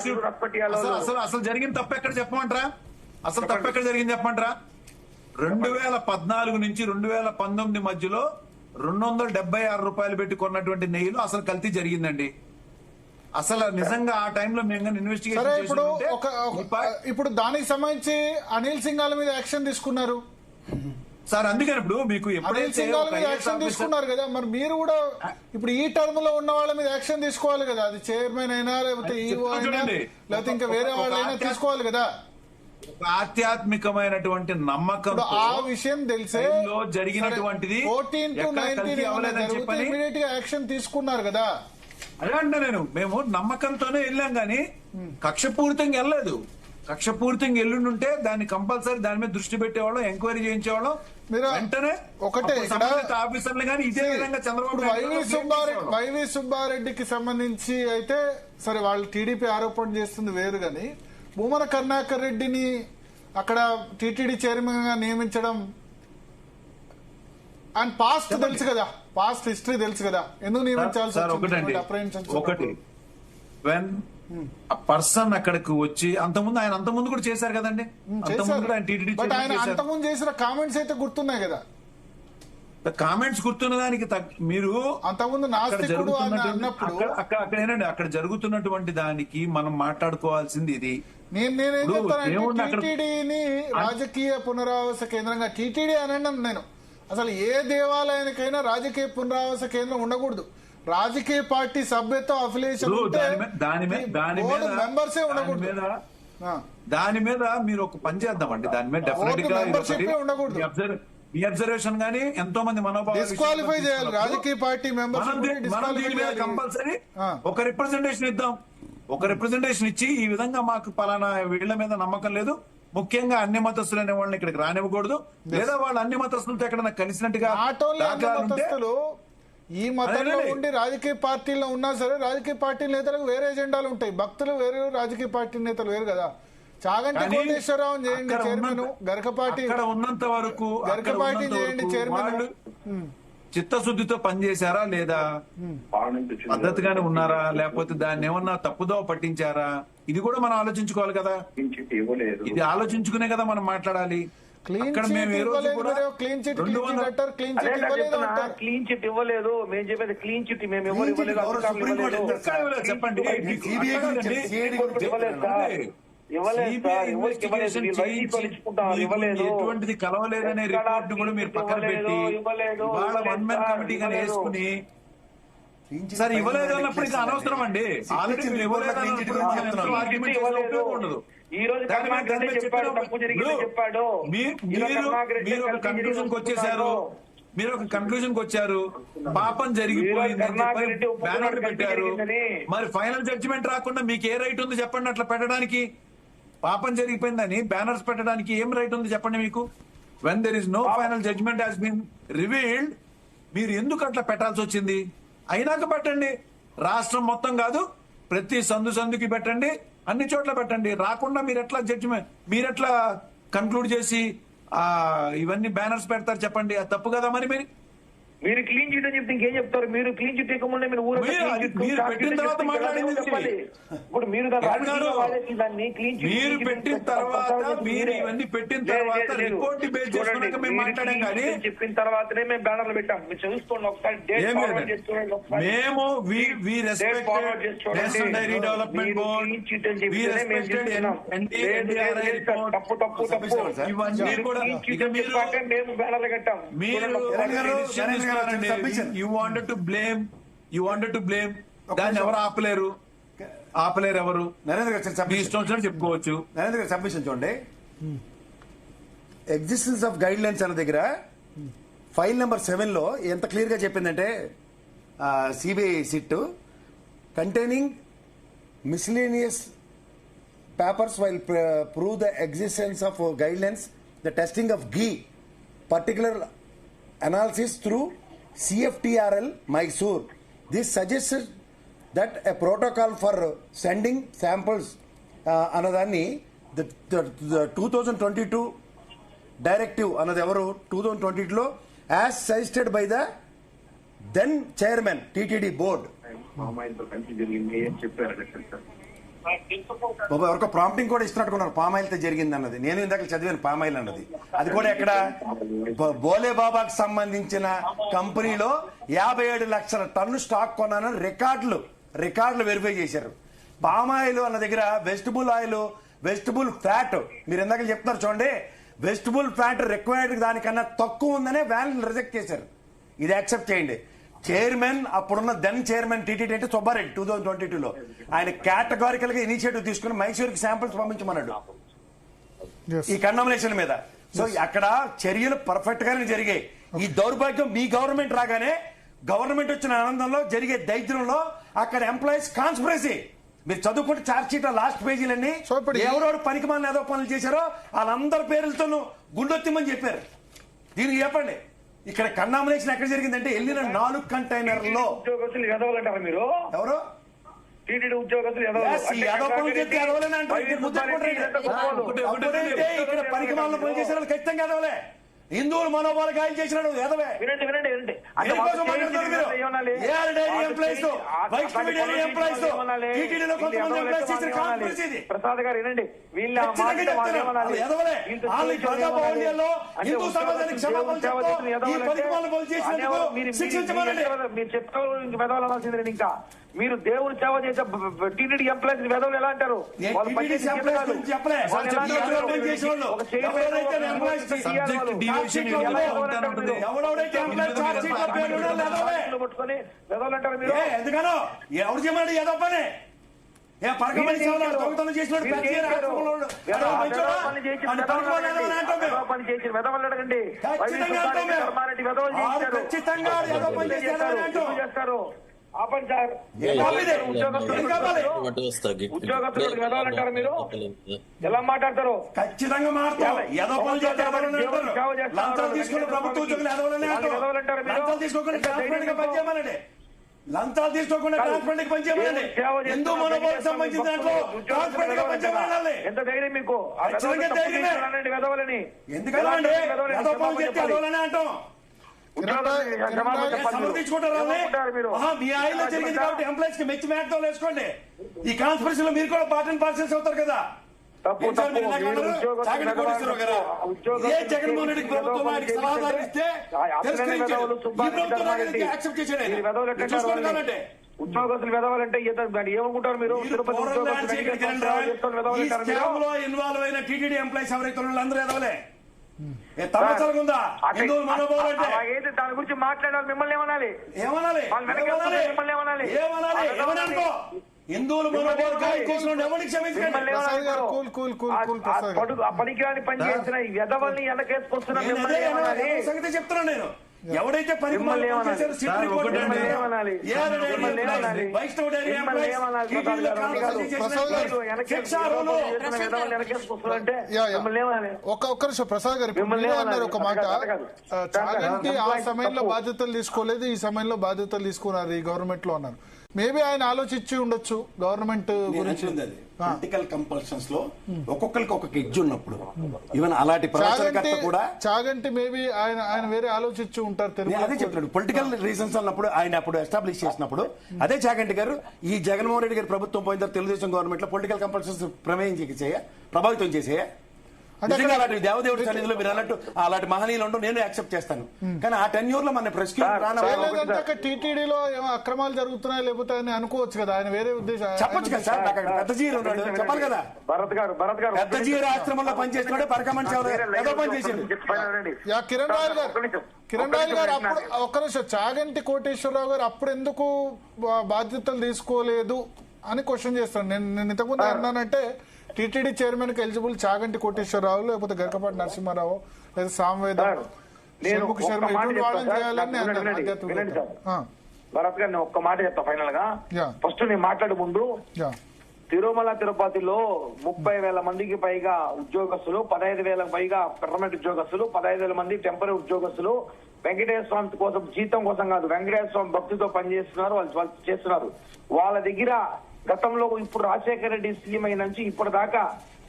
అసలు జరిగిన తప్పు ఎక్కడ చెప్పమంటారా? అసలు తప్పు ఎక్కడ జరిగింది చెప్పమంటారా? 2014 నుంచి 2019 మధ్యలో 276 రూపాయలు పెట్టి కొన్నటువంటి నెయ్యిలో అసలు కల్తీ జరిగిందండి. అసలు నిజంగా ఆ టైంలో మేము ఇన్వెస్టిగేషన్ ఇప్పుడు దానికి సంబంధించి అనిల్ సింఘాల్ మీద యాక్షన్ తీసుకున్నారు సార్. అందుకని ఇప్పుడు మీకు అనిల్ సింఘాల్ మీద యాక్షన్ తీసుకున్నారు కదా, మరి మీరు కూడా ఇప్పుడు ఈ టర్మ్ లో ఉన్న వాళ్ళ మీద యాక్షన్ తీసుకోవాలి కదా. అది చైర్మన్ అయినా లేకపోతే ఈఓ అయినా లేకపోతే ఇంకా వేరే వాళ్ళైనా తీసుకోవాలి కదా. ఆధ్యాత్మికమైనటువంటి నమ్మకం ఆ విషయం తెలిసే జరిగినటువంటిది 14 to 19 ఇమీడియట్ గా యాక్షన్ తీసుకున్నారు కదా. అదే అంటే మేము నమ్మకంతోనే వెళ్ళాం గానీ కక్షపూరితంగా వెళ్ళలేదు. కక్షపూరితంగా ఎల్లుండుంటే దాన్ని కంపల్సరీ దాని మీద దృష్టి పెట్టేవాళ్ళం, ఎంక్వైరీ చేయించేవాళ్ళం వెంటనే ఒకటే ఆఫీసర్లు కానీ ఇదే విధంగా చంద్రబాబు వైవి సుబ్బారెడ్డికి సంబంధించి అయితే సరే వాళ్ళు టీడీపీ ఆరోపణ చేస్తుంది వేరు గాని భూమన కరుణాకర్ రెడ్డిని అక్కడ టీటీడీ చైర్మన్ గా నియమించడం అండ్ పాస్ట్ తెలుసు కదా, పాస్ట్ హిస్టరీ తెలుసు కదా, ఎందుకు నియమించాల్సి ఒకటి వెన్ ఆ పర్సన్ అక్కడికి వచ్చి అంతకుముందు ఆయన అంతకుముందు కూడా చేశారు కదండి. బట్ ఆయన అంతకుముందు చేసిన కామెంట్స్ అయితే గుర్తున్నాయి కదా. కామెంట్స్ గుర్తున్న దానికి మీరు అంతకుముందు నాస్తికుడు అన్నప్పుడు అక్కడ జరుగుతున్నటువంటి దానికి మనం మాట్లాడుకోవాల్సింది ఇది. నేనేం చెప్తానంటే టీటీడీని రాజకీయ పునరావాస కేంద్రంగా టీటీడీ అనండి. నేను అసలు ఏ దేవాలయానికైనా రాజకీయ పునరావాస కేంద్రం ఉండకూడదు. రాజకీయ పార్టీ సభ్యత్వం అఫిలియేషన్ మెంబర్సే ఉండకూడదు. దాని మీద మీరు ఒక పని చేద్దామండి. దాని మీద డెఫినెట్ గా ఉండకూడదు. మీ అబ్జర్వేషన్ గానీ ఎంతో మంది మనోభావాలు డిస్క్వాలిఫై చేయాలి రాజకీయ పార్టీ మెంబర్స్. కంపల్సరీ ఒక రిప్రజెంటేషన్ ఇద్దాం. ఒక రిప్రజెంటేషన్ ఇచ్చి ఈ విధంగా మాకు పలానా వీళ్ల మీద నమ్మకం లేదు, ముఖ్యంగా అన్ని మతస్థులు అనే వాళ్ళని ఇక్కడికి రానివ్వకూడదు, లేదా వాళ్ళు అన్ని మతస్థులతో ఎక్కడైనా కలిసినట్టుగా ఈ మతంలో ఉండి రాజకీయ పార్టీలో ఉన్నా సరే రాజకీయ పార్టీ నేతలకు వేరే ఎజెండాలు ఉంటాయి. భక్తులు వేరు, రాజకీయ పార్టీ నేతలు వేరు కదా. చాగంటి కోటేశ్వరరావు చేయండి చైర్మన్, గరకపాటి ఉన్నంత వరకు గరకపాటి చేయండి చైర్మన్. చిత్తశుద్ధితో పనిచేశారా లేదా, పద్ధతిగానే ఉన్నారా, లేకపోతే దాన్ని ఏమన్నా తప్పుదో పట్టించారా, ఇది కూడా మనం ఆలోచించుకోవాలి కదా. ఇది ఆలోచించుకునే కదా మనం మాట్లాడాలి. క్లీన్ చిట్ ఇవ్వలేదు. మేము చెప్పేది క్లీన్ చిట్ మేము ఇవ్వలేదు. చెప్పండి. ఎటువంటిది కలవలేదనే రిపోర్ట్ కూడా మీరు పక్కన పెట్టి వాళ్ళ వన్ మ్యాన్ కమిటీగా వేసుకుని సార్ ఇవ్వలేదు అన్నప్పుడు ఇంకా అనవసరం అండి. ఆల్రెడీ మీరు ఇవ్వలేదు అన్నప్పుడు ఉండదు. మీరు ఒక కన్క్లూజన్ వచ్చేసారు, మీరు ఒక కన్క్లూజన్ వచ్చారు, పాపం జరిగిపోయింది బ్యానర్ పెట్టారు. మరి ఫైనల్ జడ్జిమెంట్ రాకుండా మీకు ఏ రైట్ ఉంది చెప్పండి అట్లా పెట్టడానికి? పాపం జరిగిపోయిందని బ్యానర్స్ పెట్టడానికి ఏం రైట్ ఉంది చెప్పండి మీకు? When there is no final judgement has been revealed మీరు ఎందుకు అట్లా పెట్టాల్సి వచ్చింది? అయినాక పెట్టండి. రాష్ట్రం మొత్తం కాదు, ప్రతి సందుకి పెట్టండి, అన్ని చోట్ల పెట్టండి. రాకుండా మీరు ఎట్లా జడ్జిమెంట్, మీరెట్లా కన్క్లూడ్ చేసి ఇవన్నీ బ్యానర్స్ పెడతారు చెప్పండి? అది తప్పు కదా. మరి మీరు క్లీన్ చిట్ అని చెప్తే ఇంకేం చెప్తారు? మీరు క్లీన్ చిట్ ఇవ్వకుండా మీరు పెట్టిన తర్వాత మాట్లాడింది ఇప్పుడు మీరు పెట్టిన తర్వాత మీరు ఇవన్నీ పెట్టిన తర్వాత రిపోర్ట్ బేస్ చేసుకున్నాక మేము మాట్లాడాం. కానీ చెప్పిన తర్వాతనే మేము బ్యానర్లు పెట్టాం. మీరు చూసుకోండి ఒకసారి. మేము డైరీ డెవలప్మెంట్ బోర్డ్, తప్పు తప్పు తప్పు ఇవన్నీ కూడా మేము బ్యానర్లు కట్టాం. మీరు యూ వాంటెడ్ టు బ్లేమ్ దాన్ని ఎవరు ఆపలేరు ఎవరు? నరేంద్ర గారు ఇష్టం వచ్చినట్టు చెప్పుకోవచ్చు. నరేంద్ర గారు సబ్మిషన్ చూడండి. ఎగ్జిస్టెన్స్ ఆఫ్ గైడ్ లైన్స్ అన్న దగ్గర ఫైల్ నెంబర్ 7 లో ఎంత క్లియర్ గా చెప్పిందంటే CBI SIT containing miscellaneous papers while prove the existence of guide lines the testing of ghee particular analysis through CFTRL Mysore. This suggests that a protocol for sending samples anadani the 2022 directive another 2022 lo as suggested by the then chairman TTD board. బాబా ఎవరికో prompting కూడా ఇస్తున్నట్టుకున్నారు palm oil తో జరిగింది అన్నది. నేను ఇందాక చదివాను palm oil అన్నది. అది కూడా ఎక్కడ బోలే బాబాకి సంబంధించిన కంపెనీలో 57 లక్షల టన్ను స్టాక్ కొన్నానని రికార్డులు వెరిఫై చేశారు. పామాయిల్ అన్న దగ్గర వెజిటబుల్ ఆయిల్, వెజిటబుల్ ఫ్యాట్, మీరు ఇందాక చెప్తున్నారు చూడండి, వెజిటబుల్ ఫ్యాట్ రిక్వైర్డ్ దానికన్నా తక్కువ ఉందనే వ్యాన్ రిజెక్ట్ చేశారు. ఇది యాక్సెప్ట్ చేయండి. చైర్మన్, అప్పుడున్న దెన్ చైర్మన్ టీటీడీ అంటే సుబ్బారెడ్డి 2022లో ఆయన కేటగారికల్ గా ఇనిషియేటివ్ తీసుకుని మైసూరుకి శాంపిల్స్ పంపించమన్నాడు ఈ కండమ్నేషన్ మీద. సో అక్కడ చర్యలు పర్ఫెక్ట్ గానే జరిగాయి. ఈ దౌర్భాగ్యం మీ గవర్నమెంట్ రాగానే, గవర్నమెంట్ వచ్చిన ఆనందంలో జరిగే దైద్యంలో అక్కడ ఎంప్లాయీస్ కాన్స్పిరసీ. మీరు చదువుకుంటే చార్జ్ షీట్ లాస్ట్ పేజీలన్నీ ఎవరెవరు పనికిమాలిన ఏదో పనులు చేశారో వాళ్ళందరి పేర్లతోనూ గుండొత్తిమని చెప్పారు. దీనికి చెప్పండి, ఇక్కడ కండామినేషన్ ఎక్కడ జరిగిందంటే వెళ్ళిన 4 కంటైనర్లో ఉద్యోగస్తులు ఎదవాలంటారా మీరు? ఎవరు టీటీడీ ఉద్యోగస్తులు ఇక్కడ పనికిమాలిన పనులు చేసిన వాళ్ళు ఖచ్చితంగా ఎదవలే. హిందువులు మనోభావాలు గాయం చేసినాడు ఎదవే. వినండి ప్రసాద్ గారు వినండి, వీళ్ళ మీరు చెప్తారు వెదవాలనాల్సిందే. ఇంకా మీరు దేవుని సేవ చేసే టీటీడీ ఎంప్లాయీస్ వెదవులు ఎలా అంటారు? పట్టుకొని వెదవులంటారు మీరు? ఎందుకనో ఎవరు చెప్పండి ఏదో పని పని చేసి వెదవలు అడగండి. చేస్తారు ఆపండి సార్. ఉద్యోగస్తులకు వెదవాలంటారు మీరు? ఎలా మాట్లాడతారు? ఖచ్చితంగా మాట్లాడాలి. లంచాలు తీసుకోకుండా ట్రాన్స్పరెంట్ గా పనిచేయమనండి. హిందూ మనోభావాలకు సంబంధించిన దాంట్లో ట్రాన్స్పరెంట్ గా పనిచేయమనాలి. ఎంత ధైర్యం మీకు? వెదవలని ఎందుకంటే వెదవలని అంటాం. మీ ఆయిల్ జరిగింది కాబట్టి ఎంప్లాయీస్ కి మెచ్చి మేకతో వేసుకోండి. ఈ కాన్స్పిరసీలో మీరు కూడా పార్ట్ అండ్ పార్సల్స్ అవుతారు కదా. జగన్మోహన్ రెడ్డి ప్రభుత్వం ఆయనకి సలహాదారు ఇస్తే ఉద్యోగస్తులు వెదవాలంటే ఏమనుకుంటారు మీరు? ఇన్వాల్వ్ అయిన టీటీడీ ఎంప్లాయీస్ ఎవరైతే అందరూ ఎదవలే. తమ్మచలకుందా హిందువుల మనోభావాలు అంటే దాని గురించి మాట్లాడాలి. మిమ్మల్ని ఏమనాలి? మిమ్మల్ని ఏమనాలి? ఏమనుకో హిందువుల మనోభావాలు గాయం చేసిన ఎవరికి క్షమించండి. పనికిరాని పని చేసిన వెదవల్ని వెనకేసుకొస్తున్నా సంగతి చెప్తున్నాను నేను. ఎవడైతే ఒక్క నిమిషం ప్రసాద్ గారు అన్నారు ఒక మాట, చాగంటి ఆ సమయంలో బాధ్యతలు తీసుకోలేదు, ఈ సమయంలో బాధ్యతలు తీసుకున్నారు ఈ గవర్నమెంట్ లో అన్నారు. మేబీ ఆయన ఆలోచించి ఉండొచ్చు గవర్నమెంట్ గురించి. పొలిటికల్ కంపల్షన్స్ లో ఒక్కొక్కరికి ఒక్కొక్క ఎడ్జ్ ఉన్నప్పుడు ఈవెన్ అలాంటి ప్రచారకర్త కూడా చాగంటి మేబీ ఆయన వేరే ఆలోచించి ఉంటారు. అదే చెప్తున్నాడు పొలిటికల్ రీజన్స్ అన్నప్పుడు ఆయన అప్పుడు ఎస్టాబ్లిష్ చేసినప్పుడు అదే చాగంటి గారు ఈ జగన్మోహన్ రెడ్డి గారి ప్రభుత్వం పోయిన తర్వాత తెలుగుదేశం గవర్నమెంట్ లో పొలిటికల్ కంపల్షన్స్ ప్రభావితం చేసేయ నిజంగా అలాంటి దేవదేవుడి సన్నిధిలో మీరు అన్నట్టు అలాంటి మహనీయులు ఉండవు, నేను యాక్సెప్ట్ చేస్తాను. కానీ ఆ టెన్యూర్ లో మన టీటీడీలో ఏమో అక్రమాలు జరుగుతున్నాయి లేకపోతే అని అనుకోవచ్చు కదా, ఆయన వేరే ఉద్దేశం చెప్పొచ్చు కదా సార్. నాకు పెద్ద జీరు ఉన్నాడు చెప్పాలి కదా, పెద్ద జీరు ఆశ్రమంలో పనిచేస్తున్నాడే పరకమని ఏదో పని చేసింది. కిరణ్ రాయల్ గారు అప్పుడు ఒక్క నిమిషం, చాగంటి కోటేశ్వరరావు గారు అప్పుడు ఎందుకు బాధ్యతలు తీసుకోలేదు అని క్వశ్చన్ చేస్తాను. నేను ఇంతకుముందు అన్నానంటే టీటీడీ చైర్మన్ కి ఎలిజిబుల్ చాగంటి కోటేశ్వరరావు లేకపోతే గరికపాటి నరసింహారావు లేదా సామవేద భరత్ గారు ఒక్క మాట చెప్తా ఫైనల్ గా. ఫస్ట్ నేను మాట్లాడే ముందు తిరుమల తిరుపతిలో 30,000 మందికి పైగా ఉద్యోగస్తులు, 15,000 పైగా పర్మనెంట్ ఉద్యోగస్తులు, 15,000 మంది టెంపరీ ఉద్యోగస్తులు వెంకటేశ్వర స్వామి కోసం జీతం కోసం కాదు, వెంకటేశ్వర స్వామి భక్తితో పనిచేస్తున్నారు, వాళ్ళు చేస్తున్నారు. వాళ్ళ దగ్గర గతంలో ఇప్పుడు రాజశేఖర రెడ్డి సీఎం అయిన నుంచి ఇప్పటిదాకా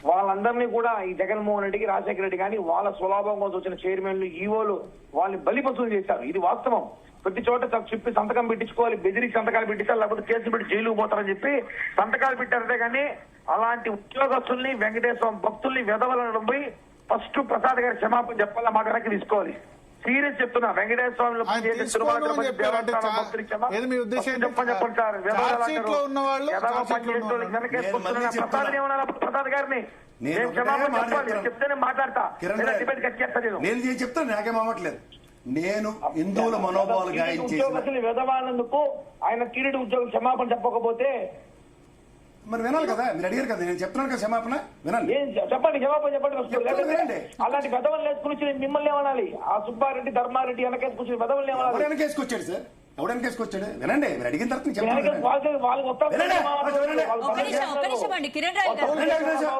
వాళ్ళందరినీ కూడా ఈ జగన్మోహన్ రెడ్డికి రాజశేఖర రెడ్డి కానీ వాళ్ళ స్వలాభం కోసం వచ్చిన చైర్మన్లు ఈఓలు వాళ్ళని బలిపశువులు చేశారు. ఇది వాస్తవం. ప్రతి చోట చెప్పి సంతకం పెట్టించుకోవాలి, బెదిరించి సంతకాలు పెట్టించాలి, లేకపోతే కేసులు పెట్టి జైలుకు పోతారని చెప్పి సంతకాలు పెట్టారంటే కానీ అలాంటి ఉద్యోగస్తుల్ని వెంకటేశ్వర భక్తుల్ని వెదవలనడం పోయి ఫస్ట్ ప్రసాద్ గారి క్షమాపణ చెప్పాలి, మాట వెనక్కి తీసుకోవాలి. సీరియస్ చెప్తున్నా, వెంకటేశ్వర స్వామిలో ఆయన పనిచేసే తీసుకోను తిరుమల అని చెప్పారు. అంటే దేవస్థానం భక్తులకి క్షమాపణ ఏది మీ ఉద్దేశం ఏంటి? చెప్పండి సార్. ఛార్జ్ షీట్ లో ఉన్న వాళ్ళు, ఛార్జ్ షీట్ లో ఉన్న వాళ్ళు. ప్రసాద్ ఏమన్నా ప్రసాద్ గారిని నేను నేను ఒకటే క్షమాపణ మాట చెప్పాలి, చెప్తాను. చెప్తేనే మాట్లాడతా, కిరణ్ రాయ్, డిబేట్ కట్ చేస్తా నేను. నేను చెప్తాను, నాకేం అవ్వట్లేదు. నేను హిందువుల మనోభావాలు గాయం చేసిన ఉద్యోగస్తులు వెదవాళ్ళందుకు ఆయన టీడీడీ ఉద్యోగం క్షమాపణ చెప్పకపోతే మరి వినాలి కదా, మీరు అడిగారు కదా, నేను చెప్తున్నాను కదా క్షమాపణ వినండి. ఏం చెప్పండి, క్షమాపణ చెప్పండి. చెప్తాను, వినండి. అలాంటి వెదవలు వేసుకుని మిమ్మల్ని ఏమనాలి? ఆ సుబ్బారెడ్డి ధర్మారెడ్డి వెనకేసుకుని వెదవల్ని ఏమనాలి? ఎవరైనా కేసుకొచ్చాడు సార్, ఎవడైనా కేసుకొచ్చాడు? వినండి, మీరు అడిగిన తర్వాత నేను చెప్తాను. వాళ్ళకి వస్తారు. వినండి, వినండి. ఒక్క నిమిషం అండి కిరణ్ రాయల్ గారు,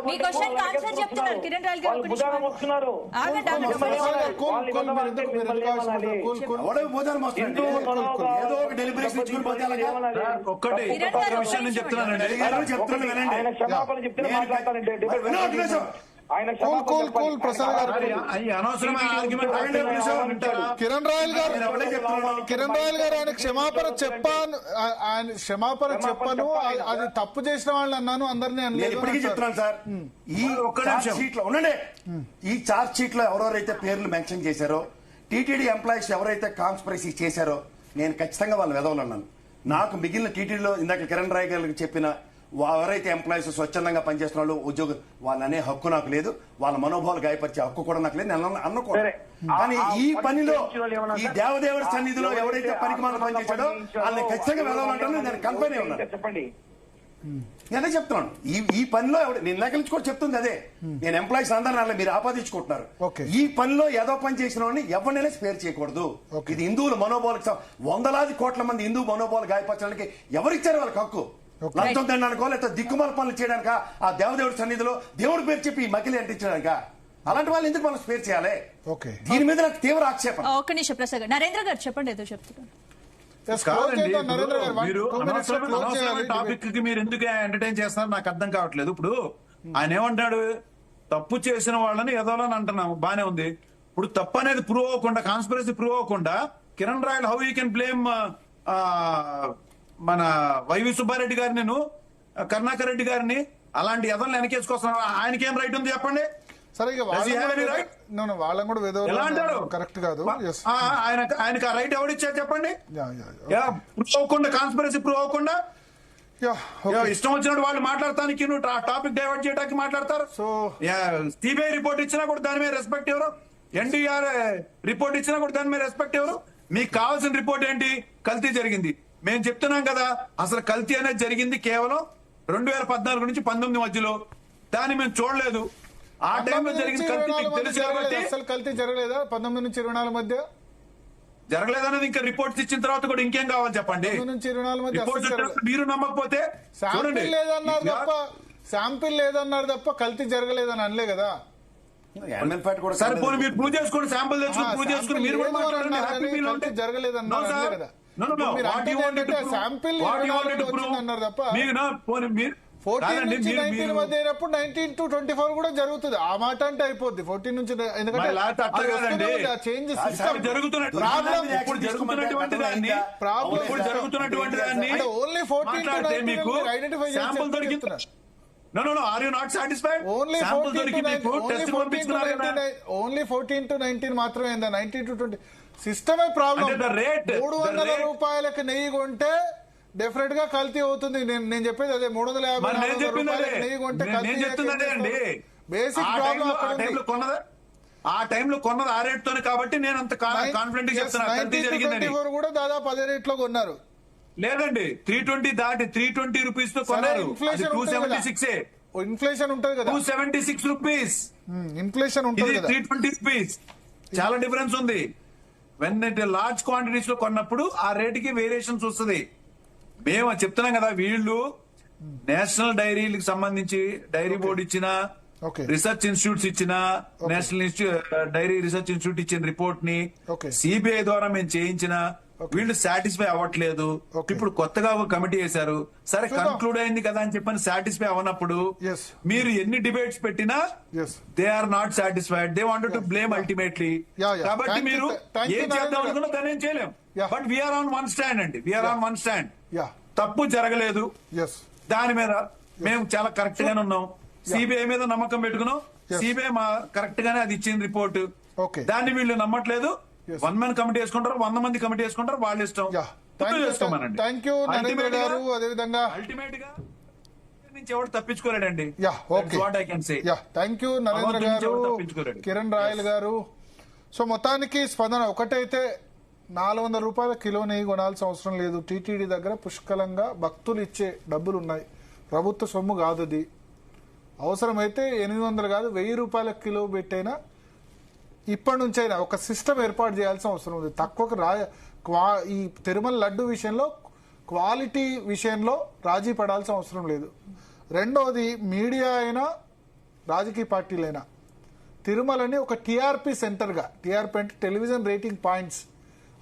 మీ క్వశ్చన్ ఆన్సర్ చెప్తున్నారు కిరణ్ రాయల్ గారు. ఒక్క నిమిషం వస్తున్నారు. ఆగండి, ఆగండి. ఎవడో భోజనం వస్తుంది, ఏదో ఒక డెలిబరేషన్ ఇచ్చుకుని పోతే అలాగా? ఒక్కటి ఒక్క విషయం నేను చెప్తున్నానండి. అడిగారు, చెప్తున్నాను, వినండి. ఆయన క్షమాపణ చెప్తే మాట్లాడతానండి. మరి వినండి, ఒక నిమిషం. ఆయన కూల్ ప్రసాద్ గారు. ఈ అనవసరమైన ఆర్గ్యుమెంట్ వింటారా? కిరణ్ రాయల్ గారు, నేను ఎవడే చెప్తున్నాను. కిరణ్ రాయల్ గారు ఆయన క్షమాపణ చెప్పాను, ఆయన క్షమాపణ చెప్పను, అది తప్పు చేసిన వాళ్ళని అన్నాను, అందరినీ నేను అనలేదు ఇప్పటికీ అని చెప్తున్నాను సార్, ఈ ఒక్క చార్జ్ నిమిషం. షీట్ లో ఉండండి, ఈ చార్జ్ షీట్ లో ఎవరెవరైతే పేర్లు మెన్షన్ చేశారో, టీటీడీ ఎంప్లాయీస్ ఎవరైతే కాన్స్పిరసీ చేశారో, నేను ఖచ్చితంగా వాళ్ళని వెదవలన్నాను. నాకు మిగిలిన టీటీడీలో ఇందాక కిరణ్ రాయ్ గారికి చెప్పిన ఎవరైతే ఎంప్లాయీస్ స్వచ్ఛందంగా పనిచేస్తున్న వాళ్ళు ఉద్యోగం, వాళ్ళనే హక్కు నాకు లేదు, వాళ్ళ మనోభావాలు గాయపరిచే హక్కు కూడా నాకు లేదు, నేను అన్నకూడదు. సరే. కానీ ఈ పనిలో ఏమన్నా ఈ సార్? దేవదేవుడి సన్నిధిలో ఎవరైతే పనికి మనం పనిచేశాడో వాళ్ళని ఖచ్చితంగా వెదవలంటాను, నేను కన్ఫైన్ అయి ఉన్నాను. చెప్పండి. నేనే చెప్తున్నాను, ఈ పనిలో నేను నకలించి కూడా చెప్తుంది అదే. నేను ఎంప్లాయీస్ అందరినీ మీరు ఆపాదించుకుంటున్నారు. Okay. ఈ పనిలో ఏదో పని చేసిన వాడిని ఎవరినైనా స్పేర్ చేయకూడదు. Okay. ఇది హిందువుల మనోభావాలకు వందలాది కోట్ల మంది హిందూ మనోభావాలు గాయపరచడానికి ఎవరిచ్చారు వాళ్ళకి హక్కు? Okay. లంచం తినడానికో లేకపోతే దిక్కుమాల పనులు చేయడానిక, ఆ దేవదేవుడి సన్నిధిలో దేవుడి పేరు చెప్పి ఈ మకిలి అంటించడానిక? అలాంటి వాళ్ళు ఎందుకు మనం స్పేర్ చేయాలి? Okay. దీని మీద నాకు తీవ్ర ఆక్షేపణ. ఒక్క నిమిషం ప్రసాద్ గారు. నరేంద్ర గారు చెప్పండి, ఏదో చెప్తున్నారు. Yes, close కాదండి, చేద్దాం, నరేంద్ర గారు. మీరు 2 minutes లో close చేయాలి. టాపిక్ కి మీరు ఎందుకు ఎంటర్టైన్ చేస్తున్నారు నాకు అర్థం కావట్లేదు. ఇప్పుడు ఆయన ఏమంటాడు, తప్పు చేసిన వాళ్ళని ఎదవాలని అంటున్నాము, బానే ఉంది. ఇప్పుడు తప్పు అనేది ప్రూవ్ అవ్వకుండా, కాన్స్పిరసీ ప్రూవ్ అవ్వకుండా, Kiran royal how you can blame మన వైవి సుబ్బారెడ్డి గారిని, కరుణాకర్ రెడ్డి గారిని అలాంటి ఎదవలను వెనకేసుకొస్తున్నారు? ఆయనకేం రైట్ ఉంది చెప్పండి? సరే, ఇక Does he have any right? వాళ్ళని కూడా ఎలా అంటారు? కరెక్ట్ కాదు. Yes. ఆయనకు ఆ రైట్ ఎవరిచ్చారు చెప్పండి? Yeah. ప్రూవ్ అవ్వకుండా, కాన్స్పిరసీ ప్రూవ్ అవ్వకుండా Yeah, okay. ఇష్టం వచ్చినట్టు వాళ్ళు మాట్లాడటానికి, నువ్వు టాపిక్ డైవర్ట్ చేయడానికి మాట్లాడతారు. So, సిబిఐ రిపోర్ట్ ఇచ్చినా కూడా దాని మీద రెస్పెక్ట్ ఎవరు? ఎన్టీఆర్ రిపోర్ట్ ఇచ్చినా కూడా దాని మీద రెస్పెక్ట్ ఎవరు? మీకు కావాల్సిన రిపోర్ట్ ఏంటి? కల్తీ జరిగింది. మేము చెప్తున్నాం కదా, అసలు కల్తీ అనేది జరిగింది కేవలం 2014 నుంచి 19 మధ్యలో. దాన్ని మేము చూడలేదు. ఆ టైంలో జరిగిన కల్తీ మీకు తెలుసు కాబట్టి. అసలు కల్తీ జరగలేదా 19 నుంచి 24 మధ్య? జరగలేదనేది ఇంకా రిపోర్ట్స్ ఇచ్చిన తర్వాత కూడా ఇంకేం కావాలి చెప్పండి? 19 నుంచి 24 మధ్య రిపోర్ట్స్ అసలు వచ్చినప్పుడు మీరు నమ్మకపోతే చూడండి. శాంపిల్ లేదన్నారు తప్ప కల్తీ జరగలేదని అనలే కదా. Animal fat కూడా సరే, పోనీ మీరు ప్రూవ్ చేసుకోండి, శాంపుల్ తెచ్చుకుని ప్రూవ్ చేసుకుని మీరు కూడా మాట్లాడండి. హ్యాపీ ఫీల్ ఉంటే జరగలేదన్నారు కదా. మీరు అంటే శాంపిల్ 24 వచ్చిందన్నారు తప్ప 14 నుంచి 19 మధ్య అయినప్పుడు 19 to 24 కూడా జరుగుతుంది. ఆ మాట అంటే అయిపోద్ది 14 నుంచి. ఎందుకంటే చేంజ్ సిస్టమ్ జరుగుతున్నటువంటి దాన్ని ఓన్లీ 14 to 19 మీకు ఐడెంటిఫై శాంపుల్ దొరికింది. No, are you not satisfied? Only sample దొరికి మీకు టెస్ట్ పంపించుకున్నారు కదా. ఓన్లీ 14 to 19 మాత్రమే. 19 to 20 సిస్టమే ప్రాబ్లం. అంటే the rate, 300 రూపాయలకి నెయ్యి కొంటే డెఫినెట్ గా కల్తీ అవుతుంది. నేను చెప్పేది అదే. 350 రూపాయలకి నెయ్యి కొంటే కల్తీ. బేసిక్ ప్రాబ్లం ఆ టైంలో కొన్నది ఆ రేట్ తోనే కాబట్టి నేను అంత కాన్ఫిడెంట్ చెప్తున్నా కల్తీ జరిగిందని. కూడా దాదాపు అదే రేట్ లో కొన్నారు. లేదండి, 320 దాటి 320 రూపీస్ తో కొన్నారు. 276 ఇన్ఫ్లేషన్ ఉంటది కదా, 276 రూపీస్ ఇన్ఫ్లేషన్ ఉంటది కదా, 320 రూపీస్. చాలా డిఫరెన్స్ ఉంది. వెన్ ఇట్ లార్జ్ క్వాంటిటీస్ లో కొన్నప్పుడు ఆ రేటుకి వేరియేషన్స్ వస్తుంది. మేము చెప్తున్నాం కదా, వీళ్ళు నేషనల్ డైరీలకు సంబంధించి డైరీ బోర్డు ఇచ్చిన, రీసెర్చ్ ఇన్స్టిట్యూట్స్ ఇచ్చిన, నేషనల్ డైరీ రీసెర్చ్ ఇన్స్టిట్యూట్ ఇచ్చిన రిపోర్ట్ ని సిబిఐ ద్వారా మేము చేయించిన, వీళ్ళు సాటిస్ఫై అవ్వట్లేదు. ఇప్పుడు కొత్తగా ఒక కమిటీ వేశారు. సరే, కన్క్లూడ్ అయింది కదా అని చెప్పని సాటిస్ఫై అవ్వనప్పుడు మీరు ఎన్ని డిబేట్స్ పెట్టినా they are not satisfied. They wanted to blame ultimately. కాబట్టి మీరు ఏం చేద్దాం అనుకున్నా దాన్ని ఏం చేయలేం. Yeah. But we're on one stand అండి, we're on one stand. Yeah తప్పు జరగలేదు, ఎస్ దాని మీద మేము చాలా కరెక్ట్ గానే ఉన్నాం. సిబిఐ మీద నమ్మకం పెట్టుకున్నాం, Yes. సిబిఐ మా కరెక్ట్ గానే అది ఇచ్చింది రిపోర్ట్. Okay. దాన్ని వీళ్ళు నమ్మట్లేదు. Yes. 1 man కమిటీ వేసుకుంటారు, 100 మంది కమిటీ వేసుకుంటారు, వాళ్ళ ఇష్టం. యా థ్యాంక్ యూ నరేంద్ర గారు. అదేవిధంగా అల్టిమేట్ గా నుంచి ఎవరు తప్పించుకోలేడండి. Yeah okay what I can say. Yeah thank you Narendra భగవంతుడి నుంచి గారు, ఎవరు తప్పించుకోలేడు. కిరణ్ రాయల్ గారు. సో మొత్తానికి స్పందన ఒకటైతే 400 రూపాయల కిలో నెయ్యి కొనాల్సిన అవసరం లేదు. టీటీడీ దగ్గర పుష్కలంగా భక్తులు ఇచ్చే డబ్బులు ఉన్నాయి, ప్రభుత్వ సొమ్ము కాదు అది. అవసరమైతే 800 కాదు 1000 రూపాయల కిలో పెట్టైనా ఇప్పటి నుంచైనా ఒక సిస్టమ్ ఏర్పాటు చేయాల్సిన అవసరం ఉంది. తక్కువకు ఈ తిరుమల లడ్డు విషయంలో క్వాలిటీ విషయంలో రాజీ పడాల్సిన అవసరం లేదు. రెండోది మీడియా అయినా రాజకీయ పార్టీలైనా తిరుమలని ఒక టీఆర్పీ సెంటర్గా, టీఆర్పీ అంటే టెలివిజన్ రేటింగ్ పాయింట్స్,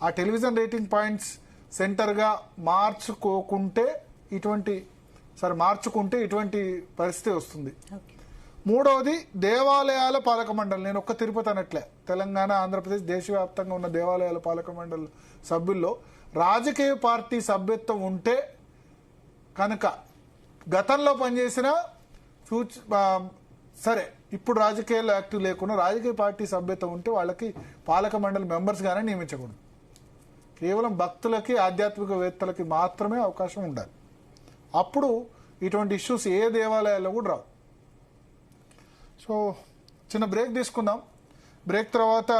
ఆ టెలివిజన్ రేటింగ్ పాయింట్స్ సెంటర్గా మార్చుకుంటే ఇటువంటి పరిస్థితి వస్తుంది. మూడవది దేవాలయాల పాలక మండలి. నేను ఒక్క తిరుపతి అనట్లే, తెలంగాణ, ఆంధ్రప్రదేశ్ దేశవ్యాప్తంగా ఉన్న దేవాలయాల పాలక మండలి సభ్యుల్లో రాజకీయ పార్టీ సభ్యత్వం ఉంటే కనుక గతంలో పనిచేసిన సరే ఇప్పుడు రాజకీయాల్లో యాక్టివ్ లేకుండా రాజకీయ పార్టీ సభ్యత్వం ఉంటే వాళ్ళకి పాలక మండలి మెంబర్స్గానే నియమించకూడదు. కేవలం భక్తులకి ఆధ్యాత్మికవేత్తలకి మాత్రమే అవకాశం ఉండాలి. అప్పుడు ఇటువంటి ఇష్యూస్ ఏ దేవాలయాల్లో కూడా రావు. సో చిన్న బ్రేక్ తీసుకుందాం. బ్రేక్ తర్వాత